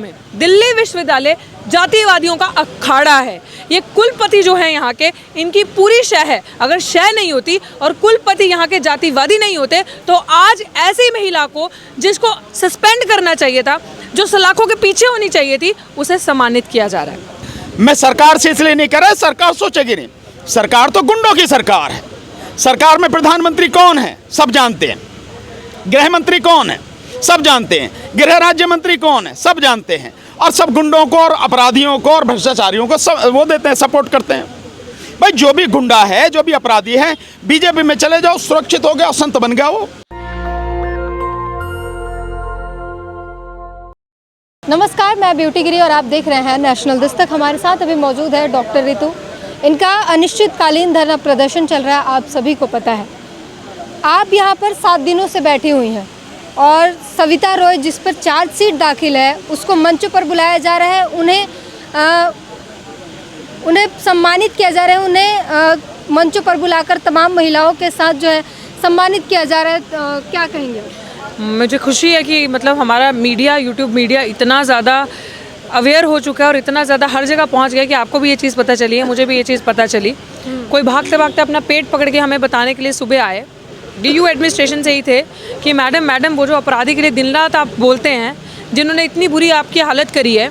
में दिल्ली विश्वविद्यालय जातिवादियों का अखाड़ा है। ये कुलपति जो है यहाँ के, इनकी पूरी शय है। अगर शय नहीं होती और कुलपति यहाँ के जातिवादी नहीं होते तो आज ऐसी महिला को, जिसको सस्पेंड करना चाहिए था, जो सलाखों के पीछे होनी चाहिए थी, उसे सम्मानित किया जा रहा है। मैं सरकार से इसलिए नहीं कर रहा, सरकार सोचेगी नहीं। सरकार तो गुंडों की सरकार है। सरकार में प्रधानमंत्री कौन है सब जानते हैं, गृह मंत्री कौन है सब जानते हैं, गृह राज्य मंत्री कौन है सब जानते हैं, और सब गुंडों को और अपराधियों को और भ्रष्टाचारियों को सब वो देते हैं, सपोर्ट करते हैं। भाई जो भी गुंडा है, जो भी अपराधी है, बीजेपी में चले जाओ, सुरक्षित हो गया, संत बन गया वो। नमस्कार, मैं ब्यूटी गिरी और आप देख रहे हैं नेशनल दस्तक। हमारे साथ अभी मौजूद है डॉक्टर रितु। इनका अनिश्चितकालीन धरना प्रदर्शन चल रहा है, आप सभी को पता है। आप यहाँ पर 7 दिनों से बैठी हुई हैं और सविता रॉय, जिस पर चार्जशीट दाखिल है, उसको मंच पर बुलाया जा रहा है। उन्हें सम्मानित किया जा रहा है। उन्हें मंच पर बुलाकर तमाम महिलाओं के साथ जो है सम्मानित किया जा रहा है। क्या कहेंगे? मुझे खुशी है कि मतलब हमारा मीडिया, यूट्यूब मीडिया इतना ज़्यादा अवेयर हो चुका है और इतना ज़्यादा हर जगह पहुंच गया कि आपको भी ये चीज़ पता चली है, मुझे भी ये चीज़ पता चली। कोई भागते भागते अपना पेट पकड़ के हमें बताने के लिए सुबह आए, डीयू एडमिनिस्ट्रेशन से ही थे कि मैडम वो जो अपराधी के लिए दिन रात आप बोलते हैं, जिन्होंने इतनी बुरी आपकी हालत करी है,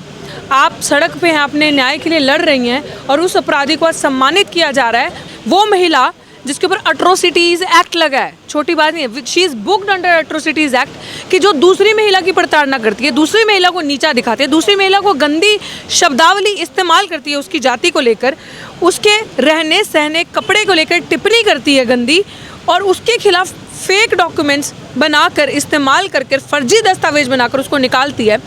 आप सड़क पे हैं, अपने न्याय के लिए लड़ रही हैं और उस अपराधी को आज सम्मानित किया जा रहा है। वो महिला जिसके ऊपर अट्रोसिटीज़ एक्ट लगा है, छोटी बात नहीं है, she is booked under atrocities act, कि जो दूसरी महिला की प्रताड़ना करती है, दूसरी महिला को नीचा दिखाती है, दूसरी महिला को गंदी शब्दावली इस्तेमाल करती है उसकी जाति को लेकर, उसके रहने सहने कपड़े को लेकर टिप्पणी करती है गंदी, और उसके खिलाफ फेक डॉक्यूमेंट्स बनाकर, इस्तेमाल करके, फर्जी दस्तावेज बनाकर उसको निकालती है।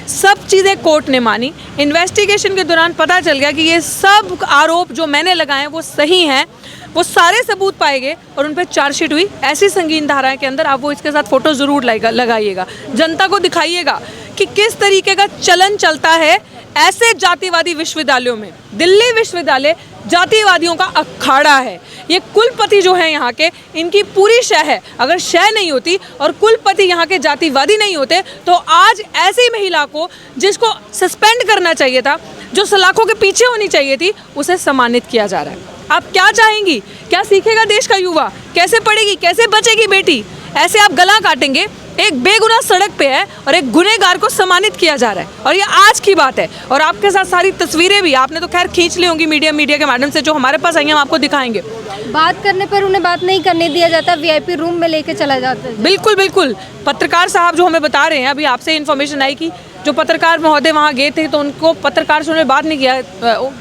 सब चीज़ें कोर्ट ने मानी। इन्वेस्टिगेशन के दौरान पता चल गया कि ये सब आरोप जो मैंने लगाए हैं वो सही हैं, वो सारे सबूत पाए गए और उन पर चार्जशीट हुई। ऐसी संगीन धाराएं के अंदर आप वो इसके साथ फ़ोटो ज़रूर लगाइएगा, जनता को दिखाइएगा कि किस तरीके का चलन चलता है ऐसे जातिवादी विश्वविद्यालयों में। दिल्ली विश्वविद्यालय जातिवादियों का अखाड़ा है। ये कुलपति जो है यहाँ के, इनकी पूरी शय है। अगर शय नहीं होती और कुलपति यहाँ के जातिवादी नहीं होते तो आज ऐसी महिला को, जिसको सस्पेंड करना चाहिए था, जो सलाखों के पीछे होनी चाहिए थी, उसे सम्मानित किया जा रहा है। आप क्या चाहेंगी? क्या सीखेगा देश का युवा? कैसे पढ़ेगी? कैसे बचेगी बेटी? ऐसे आप गला काटेंगे। एक बेगुनाह सड़क पे है और एक गुनहगार को सम्मानित किया जा रहा है, और ये आज की बात है। और आपके साथ सारी तस्वीरें भी आपने तो खैर खींच ली होंगी मीडिया के माध्यम से, जो हमारे पास आई हैं हम आपको दिखाएंगे। बात करने पर उन्हें बात नहीं करने दिया जाता, वीआईपी रूम में लेके चला जाता है। बिल्कुल। पत्रकार साहब जो हमें बता रहे हैं, अभी आपसे इन्फॉर्मेशन आई कि जो पत्रकार महोदय वहाँ गए थे तो उनको पत्रकार से उन्होंने बात नहीं किया,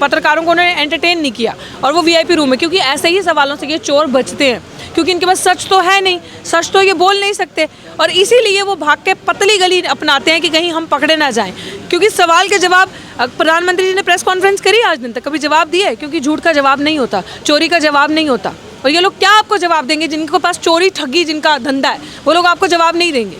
पत्रकारों को उन्होंने एंटरटेन नहीं किया, और वो वीआईपी रूम में, क्योंकि ऐसे ही सवालों से ये चोर बचते हैं, क्योंकि इनके पास सच तो है नहीं, सच तो ये बोल नहीं सकते, और इसीलिए वो भाग के पतली गली अपनाते हैं कि कहीं हम पकड़े ना जाएं। क्योंकि सवाल के जवाब प्रधानमंत्री जी ने प्रेस कॉन्फ्रेंस करी आज दिन तक, कभी जवाब दिए? क्योंकि झूठ का जवाब नहीं होता, चोरी का जवाब नहीं होता, और ये लोग क्या आपको जवाब देंगे? जिनके पास चोरी ठगी जिनका धंधा है, वो लोग आपको जवाब नहीं देंगे।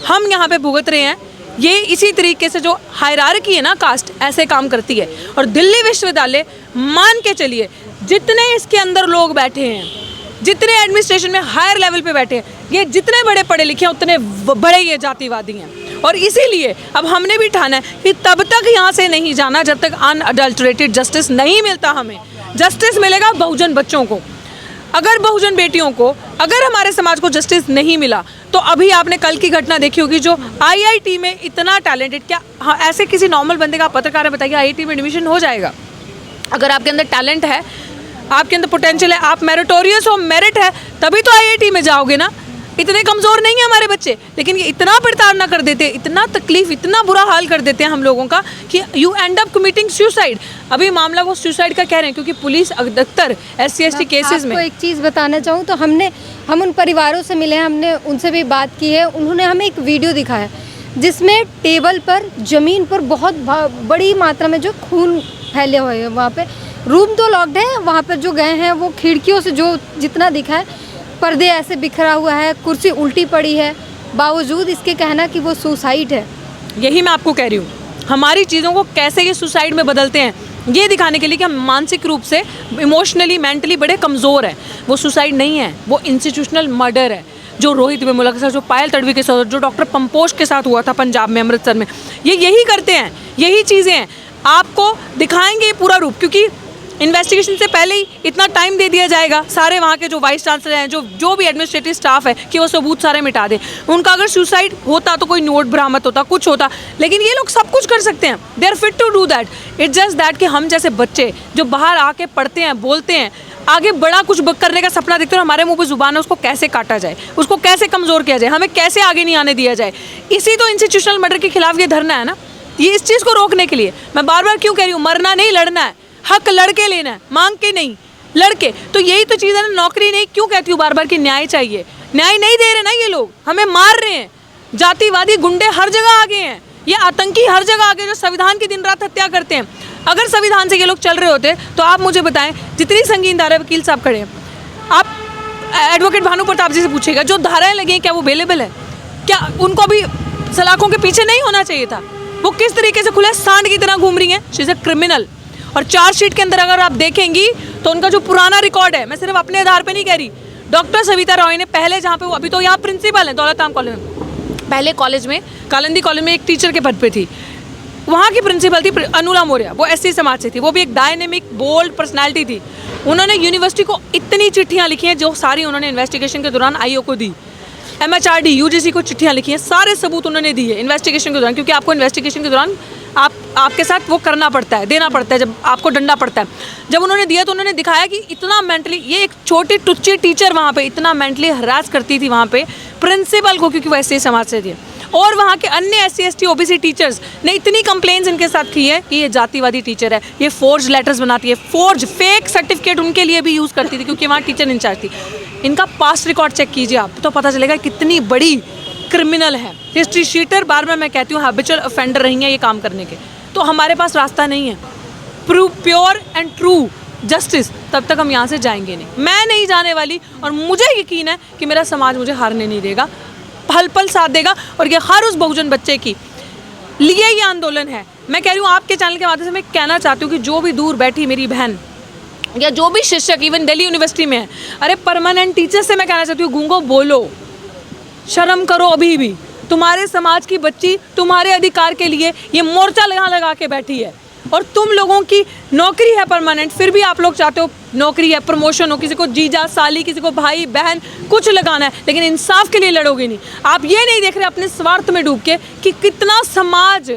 हम यहाँ पे भुगत रहे हैं। ये इसी तरीके से जो हायरार्की है ना, कास्ट, ऐसे काम करती है। और दिल्ली विश्वविद्यालय, मान के चलिए, जितने इसके अंदर लोग बैठे हैं, जितने एडमिनिस्ट्रेशन में हायर लेवल पे बैठे हैं, ये जितने बड़े पढ़े लिखे हैं उतने बड़े ये जातिवादी हैं। और इसीलिए अब हमने भी ठाना है कि तब तक यहाँ से नहीं जाना जब तक अनअडल्टरेटेड जस्टिस नहीं मिलता। हमें जस्टिस मिलेगा बहुजन बच्चों को, अगर बहुजन बेटियों को, अगर हमारे समाज को जस्टिस नहीं मिला तो अभी आपने कल की घटना देखी होगी, जो आईआईटी में इतना टैलेंटेड, क्या हाँ ऐसे किसी नॉर्मल बंदे का पत्रकार है बताइए आईआईटी में एडमिशन हो जाएगा? अगर आपके अंदर टैलेंट है, आपके अंदर पोटेंशियल है, आप मेरिटोरियस हो, मेरिट है, तभी तो आईआईटी में जाओगे ना। इतने कमज़ोर नहीं है हमारे बच्चे, लेकिन ये इतना प्रताड़ना कर देते हैं, इतना तकलीफ, इतना बुरा हाल कर देते हैं हम लोगों का कि you and up committing suicide. अभी मामला वो सुसाइड का कह रहे हैं, क्योंकि पुलिस अधिकतर SC/ST केसेस में। एक चीज़ बताना चाहूँ तो हम उन परिवारों से मिले हैं, हमने उनसे भी बात की है। उन्होंने हमें एक वीडियो दिखाया जिसमें टेबल पर, ज़मीन पर बहुत बड़ी मात्रा में जो खून फैले हुए हैं। वहाँ पे रूम तो लॉक्ड है, वहाँ पर जो गए हैं वो खिड़कियों से जो जितना दिखा है, पर्दे ऐसे बिखरा हुआ है, कुर्सी उल्टी पड़ी है, बावजूद इसके कहना कि वो सुसाइड है। यही मैं आपको कह रही हूँ, हमारी चीज़ों को कैसे ये सुसाइड में बदलते हैं, ये दिखाने के लिए कि हम मानसिक रूप से, इमोशनली, मेंटली बड़े कमज़ोर हैं। वो सुसाइड नहीं है, वो इंस्टीट्यूशनल मर्डर है। जो रोहित वेमुला के साथ, जो पायल तड़वी के साथ, जो डॉक्टर पंपोश के साथ हुआ था पंजाब में, अमृतसर में, ये यही करते हैं, यही चीज़ें हैं। आपको दिखाएंगे पूरा रूप, क्योंकि इन्वेस्टिगेशन से पहले ही इतना टाइम दे दिया जाएगा सारे वहाँ के जो वाइस चांसलर हैं, जो भी एडमिनिस्ट्रेटिव स्टाफ है, कि वो सबूत सारे मिटा दे। उनका अगर सुसाइड होता तो कोई नोट बरामद होता, कुछ होता, लेकिन ये लोग सब कुछ कर सकते हैं। They are fit to do that. It's just that कि हम जैसे बच्चे जो बाहर आके पढ़ते हैं, बोलते हैं, आगे बड़ा कुछ करने का सपना देखते हैं, हमारे मुंह पे जुबान है, उसको कैसे काटा जाए, उसको कैसे कमज़ोर किया जाए, हमें कैसे आगे नहीं आने दिया जाए। इसी तो इंस्टीट्यूशनल मर्डर के खिलाफ ये धरना है ना, ये इस चीज़ को रोकने के लिए। मैं बार बार क्यों कह रही हूँ, मरना नहीं, लड़ना है, हक लड़के लेना है, मांग के नहीं, लड़के। तो यही तो चीज़ है ना, नौकरी नहीं। क्यों कहती हूँ बार बार कि न्याय चाहिए, न्याय नहीं दे रहे ना ये लोग, हमें मार रहे हैं। जातिवादी गुंडे हर जगह आगे हैं, ये आतंकी हर जगह आगे, जो संविधान की दिन रात हत्या करते हैं। अगर संविधान से ये लोग चल रहे होते तो आप मुझे बताएं, जितनी संगीन धाराएं, वकील साहब खड़े हैं, आप एडवोकेट भानु प्रताप जी से पूछिएगा, जो धाराएं लगी हैं क्या वो अवेलेबल है? क्या उनको भी सलाखों के पीछे नहीं होना चाहिए था? वो किस तरीके से खुले सांड की तरह घूम रही हैं। She is a criminal. और चार्जशीट के अंदर अगर आप देखेंगी तो उनका जो पुराना रिकॉर्ड है, मैं सिर्फ अपने आधार पे नहीं कह रही, डॉक्टर सविता रॉय ने पहले, जहाँ पे वो अभी तो यहाँ प्रिंसिपल है दौलत आम कॉलेज में, पहले कॉलेज में, कालंदी कॉलेज में एक टीचर के पद पे थी, वहाँ की प्रिंसिपल थी अनुला मौर्य, वो एससी समाज से थी, वो भी एक डायनेमिक बोल्ड पर्सनैलिटी थी। उन्होंने यूनिवर्सिटी को इतनी चिट्ठियाँ लिखी हैं, जो सारी उन्होंने इन्वेस्टिगेशन के दौरान आईओ को दी, MHRD UGC को चिट्ठियाँ लिखी हैं, सारे सबूत उन्होंने दिए इन्वेस्टिगेशन के दौरान, क्योंकि आपको इन्वेस्टिगेशन के दौरान आपके साथ वो करना पड़ता है, देना पड़ता है, जब आपको डंडा पड़ता है। जब उन्होंने दिया तो उन्होंने दिखाया कि इतना मेंटली, ये एक छोटी टुच्ची टीचर वहाँ पे इतना मेंटली हरास करती थी वहाँ पे प्रिंसिपल को, क्योंकि वो एससी समाज से थी। और वहाँ के अन्य SC ST OBC टीचर्स ने इतनी कंप्लेंट्स इनके साथ की है कि ये जातिवादी टीचर है, ये फोर्ज लेटर्स बनाती है, फोर्ज फेक सर्टिफिकेट उनके लिए भी यूज़ करती थी, क्योंकि वहाँ टीचर इंचार्ज थी। इनका पास्ट रिकॉर्ड चेक कीजिए आप, तो पता चलेगा कितनी बड़ी क्रिमिनल है, हिस्ट्री शीटर। बार बार मैं कहती हूँ हैबिचुअल ऑफेंडर रही हैं ये काम करने के। तो हमारे पास रास्ता नहीं है प्योर एंड ट्रू जस्टिस, तब तक हम यहाँ से जाएंगे नहीं। मैं नहीं जाने वाली, और मुझे यकीन है कि मेरा समाज मुझे हारने नहीं देगा, पल पल साथ देगा। और ये हर उस बहुजन बच्चे की लिए ये आंदोलन है। मैं कह रही हूँ आपके चैनल के माध्यम से मैं कहना चाहती हूँ कि जो भी दूर बैठी मेरी बहन या जो भी शिक्षक इवन दिल्ली यूनिवर्सिटी में है, अरे परमानेंट टीचर से मैं कहना चाहती हूँ, गूंगो बोलो, शर्म करो। अभी भी तुम्हारे समाज की बच्ची तुम्हारे अधिकार के लिए ये मोर्चा लगा के बैठी है, और तुम लोगों की नौकरी है परमानेंट, फिर भी आप लोग चाहते हो नौकरी है, प्रमोशन हो, किसी को जीजा साली, किसी को भाई बहन कुछ लगाना है, लेकिन इंसाफ के लिए लड़ोगे नहीं। आप ये नहीं देख रहे अपने स्वार्थ में डूब के कि कितना समाज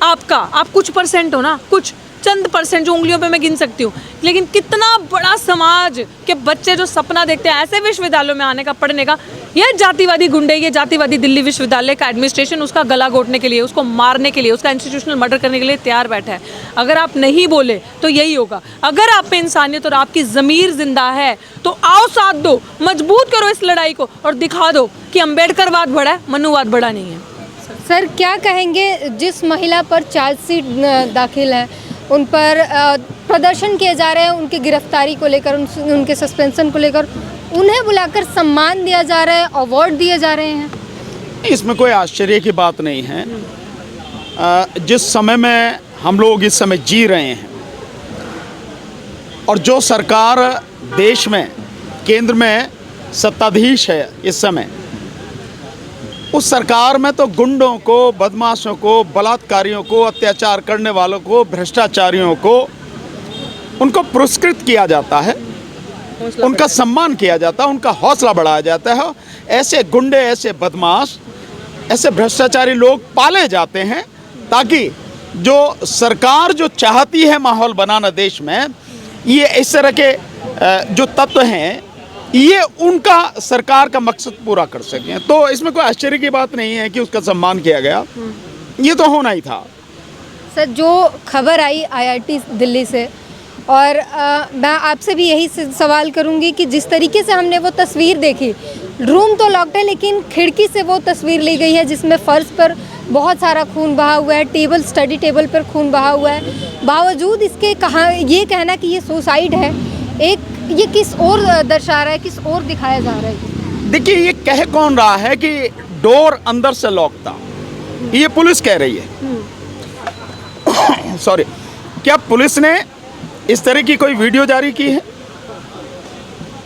आपका, आप कुछ परसेंट हो ना, कुछ चंद परसेंट जो उंगलियों पे मैं गिन सकती हूँ, लेकिन कितना बड़ा समाज के बच्चे जो सपना देखते हैं ऐसे विश्वविद्यालयों में आने का, पढ़ने का, यह जातिवादी गुंडे, ये जातिवादी दिल्ली विश्वविद्यालय का एडमिनिस्ट्रेशन उसका गला घोटने के लिए, उसको मारने के लिए, उसका इंस्टीट्यूशनल मर्डर करने के लिए तैयार बैठा है। अगर आप नहीं बोले तो यही होगा। अगर आप में इंसानियत और आपकी ज़मीर जिंदा है तो आओ साथ दो, मजबूत करो इस लड़ाई को, और दिखा दो कि अम्बेडकरवाद बड़ा है, मनुवाद बड़ा नहीं है। सर क्या कहेंगे, जिस महिला पर चार्जशीट दाखिल है, उन पर प्रदर्शन किए जा रहे हैं, उनकी गिरफ्तारी को लेकर, उनके सस्पेंशन को लेकर, उन्हें बुलाकर सम्मान दिया जा रहा है, अवार्ड दिए जा रहे हैं? इसमें कोई आश्चर्य की बात नहीं है। जिस समय में हम लोग इस समय जी रहे हैं, और जो सरकार देश में केंद्र में सत्ताधीश है इस समय, उस सरकार में तो गुंडों को, बदमाशों को, बलात्कारियों को, अत्याचार करने वालों को, भ्रष्टाचारियों को, उनको पुरस्कृत किया जाता है, उनका सम्मान किया जाता है, उनका हौसला बढ़ाया जाता है। ऐसे गुंडे, ऐसे बदमाश, ऐसे भ्रष्टाचारी लोग पाले जाते हैं, ताकि जो सरकार जो चाहती है माहौल बनाना देश में, ये इस तरह के जो तत्व हैं, ये उनका सरकार का मकसद पूरा कर सकें। तो इसमें कोई आश्चर्य की बात नहीं है कि उसका सम्मान किया गया, ये तो होना ही था। सर जो खबर आई IIT दिल्ली से, और मैं आपसे भी यही सवाल करूंगी कि जिस तरीके से हमने वो तस्वीर देखी, रूम तो लॉक्ड है लेकिन खिड़की से वो तस्वीर ली गई है जिसमें फर्श पर बहुत सारा खून बहा हुआ है, स्टडी टेबल पर खून बहा हुआ है, बावजूद इसके ये कहना कि ये सुसाइड है, ये किस ओर दर्शा रहा है, किस ओर दिखाया जा रहा है? देखिए, ये कह कौन रहा है कि डोर अंदर से लॉक था? ये पुलिस कह रही है। सॉरी, क्या पुलिस ने इस तरह की कोई वीडियो जारी की है?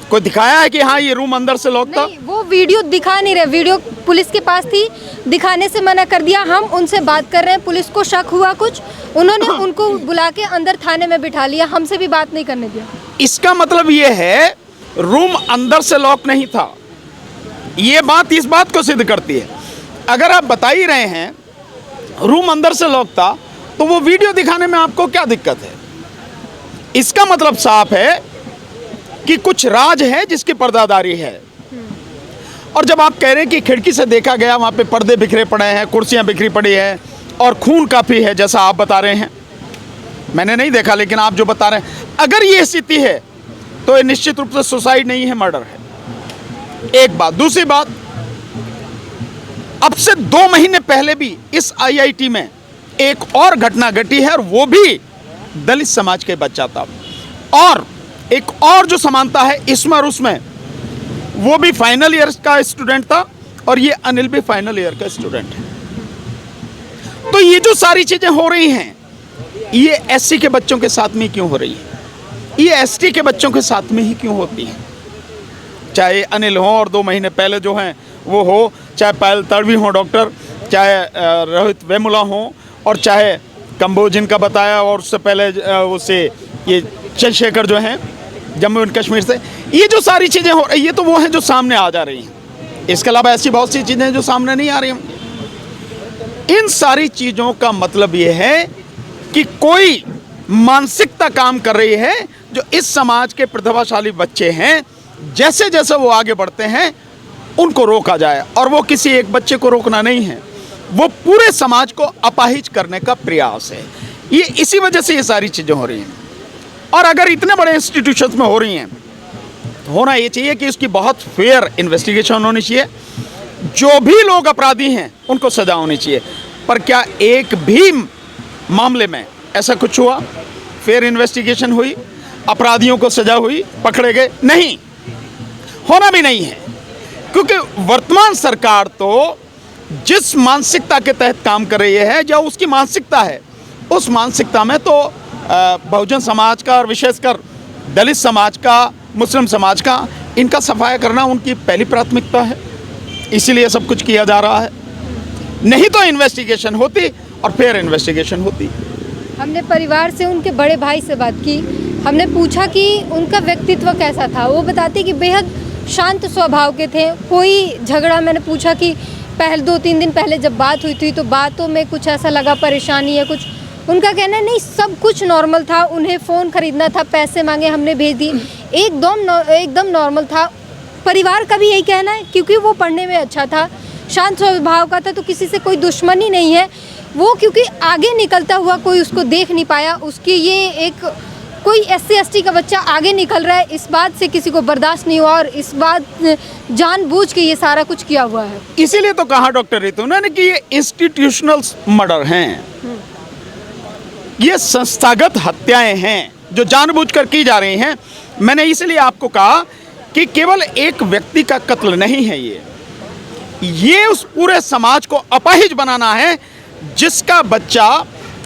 कोई दिखाया है कि हाँ ये रूम अंदर से लॉक था? नहीं, वो वीडियो दिखा नहीं रहे। वीडियो पुलिस के पास थी, दिखाने से मना कर दिया। हम उनसे बात कर रहे हैं, पुलिस को शक हुआ कुछ, उन्होंने उनको बुला के अंदर थाने में बिठा लिया, हमसे भी बात नहीं करने दिया। इसका मतलब ये है रूम अंदर से लॉक नहीं था। ये बात इस बात को सिद्ध करती है। अगर आप बता ही रहे हैं रूम अंदर से लॉक था, तो वो वीडियो दिखाने में आपको क्या दिक्कत है? इसका मतलब साफ है कि कुछ राज है जिसकी पर्दादारी है। और जब आप कह रहे हैं कि खिड़की से देखा गया, वहाँ पे पर्दे बिखरे पड़े हैं, कुर्सियाँ बिखरी पड़ी हैं और खून काफ़ी है, जैसा आप बता रहे हैं, मैंने नहीं देखा लेकिन आप जो बता रहे हैं, अगर ये स्थिति है तो ये निश्चित रूप से सुसाइड नहीं है, मर्डर है। एक बात। दूसरी बात, अब से 2 महीने पहले भी इस आईआईटी में एक और घटना घटी है और वो भी दलित समाज के बच्चा था। और एक और जो समानता है इसमें और उसमें, वो भी फाइनल ईयर का स्टूडेंट था और ये अनिल भी फाइनल ईयर का स्टूडेंट है। तो ये जो सारी चीजें हो रही हैं, ये एससी के बच्चों के साथ में क्यों हो रही है? ये एसटी के बच्चों के साथ में ही क्यों होती है? चाहे अनिल हो और 2 महीने पहले जो हैं वो हो, चाहे पायल तड़वी हो डॉक्टर, चाहे रोहित वेमुला हो, और चाहे कंबोज जिनका बताया, और उससे पहले उससे ये चंद्रशेखर जो हैं जम्मू एंड कश्मीर से। ये जो सारी चीज़ें हो रही, ये तो वो हैं जो सामने आ जा रही हैं। इसके अलावा ऐसी बहुत सी चीज़ें जो सामने नहीं आ रही हैं। इन सारी चीज़ों का मतलब ये है कि कोई मानसिकता काम कर रही है जो इस समाज के प्रतिभाशाली बच्चे हैं, जैसे जैसे वो आगे बढ़ते हैं उनको रोका जाए। और वो किसी एक बच्चे को रोकना नहीं है, वो पूरे समाज को अपाहिज करने का प्रयास है। ये इसी वजह से ये सारी चीज़ें हो रही हैं। और अगर इतने बड़े इंस्टीट्यूशंस में हो रही हैं, तो होना ये चाहिए कि उसकी बहुत फेयर इन्वेस्टिगेशन होनी चाहिए। जो भी लोग अपराधी हैं उनको सजा होनी चाहिए। पर क्या एक भी मामले में ऐसा कुछ हुआ? फेयर इन्वेस्टिगेशन हुई, अपराधियों को सजा हुई, पकड़े गए? नहीं, होना भी नहीं है। क्योंकि वर्तमान सरकार तो जिस मानसिकता के तहत काम कर रही है, जो उसकी मानसिकता है, उस मानसिकता में तो बहुजन समाज का और विशेषकर दलित समाज का, मुस्लिम समाज का, इनका सफाया करना उनकी पहली प्राथमिकता है। इसीलिए सब कुछ किया जा रहा है। नहीं तो इन्वेस्टिगेशन होती और फिर इन्वेस्टिगेशन होती। हमने परिवार से, उनके बड़े भाई से बात की, हमने पूछा कि उनका व्यक्तित्व कैसा था। वो बताते कि बेहद शांत स्वभाव के थे। कोई झगड़ा, मैंने पूछा कि पहले 2-3 दिन पहले जब बात हुई थी तो बातों में कुछ ऐसा लगा परेशानी है कुछ, उनका कहना है नहीं, सब कुछ नॉर्मल था। उन्हें फ़ोन खरीदना था, पैसे मांगे, हमने भेज दिए, एकदम नॉर्मल था। परिवार का भी यही कहना है, क्योंकि वो पढ़ने में अच्छा था, शांत स्वभाव का था, तो किसी से कोई दुश्मनी नहीं है। वो क्योंकि आगे निकलता हुआ कोई उसको देख नहीं पाया, उसकी ये एक कोई SC/ST का बच्चा आगे निकल रहा है, इस बात से किसी को बर्दाश्त नहीं हुआ और इस बात जानबूझ के ये सारा कुछ किया हुआ है। इसीलिए तो कहा डॉक्टर रितु ने कि ये इंस्टीट्यूशनल मर्डर हैं, ये संस्थागत हत्याएं हैं जो जानबूझकर की जा रही हैं। मैंने इसलिए आपको कहा कि केवल एक व्यक्ति का कत्ल नहीं है, ये उस पूरे समाज को अपाहिज बनाना है, जिसका बच्चा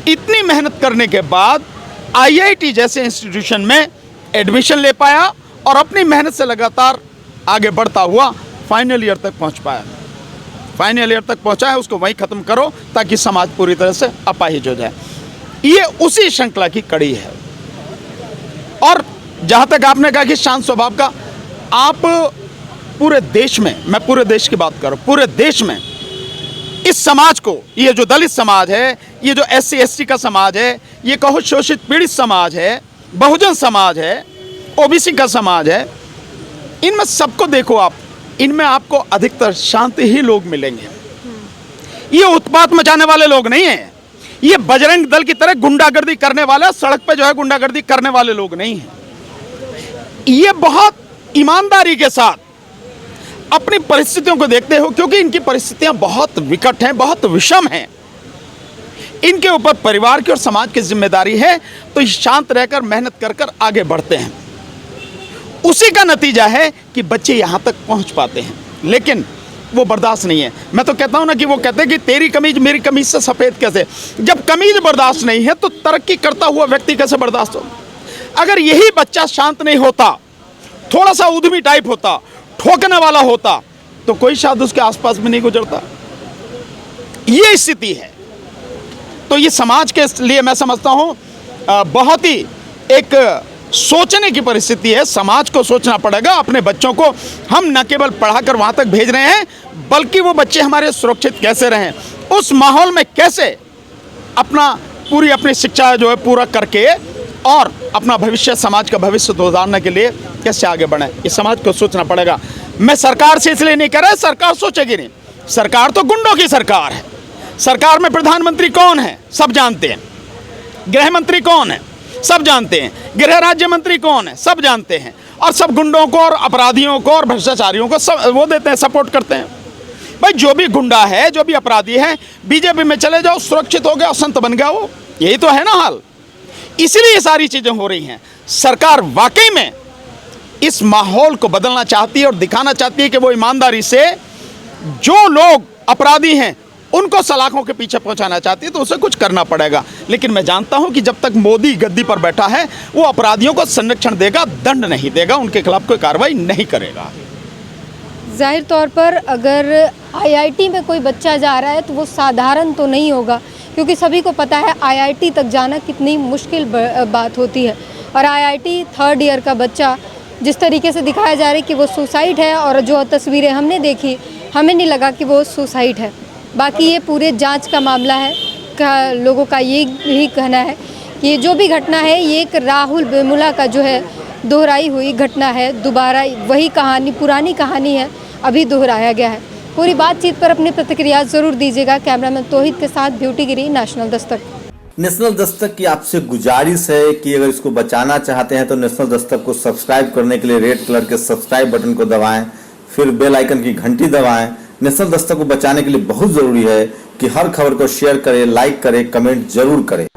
इतनी मेहनत करने के बाद IIT जैसे इंस्टीट्यूशन में एडमिशन ले पाया और अपनी मेहनत से लगातार आगे बढ़ता हुआ फाइनल ईयर तक पहुंच पाया। फाइनल ईयर तक पहुंचा है, उसको वहीं ख़त्म करो ताकि समाज पूरी तरह से अपाहिज हो जाए। ये उसी श्रृंखला की कड़ी है। और जहाँ तक आपने कहा कि शांत स्वभाव का, आप पूरे देश में, मैं पूरे देश की बात कर रहा हूँ, पूरे देश में इस समाज को, ये जो दलित समाज है, ये जो SC/ST का समाज है, ये कहो शोषित पीड़ित समाज है, बहुजन समाज है, OBC का समाज है, इनमें सबको देखो आप, इनमें आपको अधिकतर शांति ही लोग मिलेंगे। ये उत्पात मचाने वाले लोग नहीं हैं, ये बजरंग दल की तरह गुंडागर्दी करने वाला, सड़क पे जो है गुंडागर्दी करने वाले लोग नहीं हैं। ये बहुत ईमानदारी के साथ अपनी परिस्थितियों को देखते हो, क्योंकि इनकी परिस्थितियां बहुत विकट हैं, बहुत विषम हैं। इनके ऊपर परिवार की और समाज की जिम्मेदारी है, तो ये शांत रहकर मेहनत कर कर आगे बढ़ते हैं। उसी का नतीजा है कि बच्चे यहाँ तक पहुँच पाते हैं, लेकिन वो बर्दाश्त नहीं है। मैं तो कहता हूँ ना कि वो कहते हैं कि तेरी कमीज मेरी कमीज से सफ़ेद कैसे। जब कमीज बर्दाश्त नहीं है तो तरक्की करता हुआ व्यक्ति कैसे बर्दाश्त हो। अगर यही बच्चा शांत नहीं होता, थोड़ा सा उद्यमी टाइप होता, ठोकने वाला होता, तो कोई शायद उसके आसपास में नहीं गुजरता। ये स्थिति है। तो ये समाज के लिए मैं समझता हूँ बहुत ही एक सोचने की परिस्थिति है। समाज को सोचना पड़ेगा। अपने बच्चों को हम न केवल पढ़ाकर वहाँ तक भेज रहे हैं, बल्कि वो बच्चे हमारे सुरक्षित कैसे रहें, उस माहौल में कैसे अपनी शिक्षा जो है पूरा करके और अपना भविष्य, समाज का भविष्य सुधारने के लिए कैसे आगे बढ़ें, ये समाज को सोचना पड़ेगा। मैं सरकार से इसलिए नहीं कह रहा, सरकार सोचेगी नहीं। सरकार तो गुंडों की सरकार है। सरकार में प्रधानमंत्री कौन है सब जानते हैं, गृह मंत्री कौन है सब जानते हैं, गृह राज्य मंत्री कौन है सब जानते हैं, और सब गुंडों को और अपराधियों को और भ्रष्टाचारियों को सब वो देते हैं, सपोर्ट करते हैं। भाई जो भी गुंडा है, जो भी अपराधी है, बीजेपी में चले जाओ, सुरक्षित हो गया, संत बन गया वो। यही तो है ना हाल। इसलिए ये सारी चीजें हो रही हैं। सरकार वाकई में इस माहौल को बदलना चाहती है और दिखाना चाहती है कि वो ईमानदारी से जो लोग अपराधी हैं उनको सलाखों के पीछे पहुंचाना चाहती है, तो उसे कुछ करना पड़ेगा। लेकिन मैं जानता हूं कि जब तक मोदी गद्दी पर बैठा है, वो अपराधियों को संरक्षण देगा, दंड नहीं देगा, उनके खिलाफ कोई कार्रवाई नहीं करेगा। जाहिर तौर पर अगर आईआईटी में कोई बच्चा जा रहा है तो वो साधारण तो नहीं होगा, क्योंकि सभी को पता है आईआईटी तक जाना कितनी मुश्किल बात होती है। और आईआईटी 3rd ईयर का बच्चा जिस तरीके से दिखाया जा रहा है कि वो सुसाइड है, और जो तस्वीरें हमने देखी हमें नहीं लगा कि वो सुसाइड है। बाकी ये पूरे जांच का मामला है। लोगों का ये ही कहना है कि जो भी घटना है ये एक राहुल वेमुला का जो है दोहराई हुई घटना है। दोबारा वही कहानी, पुरानी कहानी है, अभी दोहराया गया है। पूरी बातचीत पर अपनी प्रतिक्रिया ज़रूर दीजिएगा। कैमरामैन तौहीद के साथ ब्यूटी गिरी, नेशनल दस्तक। नेशनल दस्तक की आपसे गुजारिश है कि अगर इसको बचाना चाहते हैं तो नेशनल दस्तक को सब्सक्राइब करने के लिए रेड कलर के सब्सक्राइब बटन को दबाएं, फिर बेल आइकन की घंटी दबाएं। नेशनल दस्तक को बचाने के लिए बहुत जरूरी है कि हर खबर को शेयर करें, लाइक करें, कमेंट जरूर करें।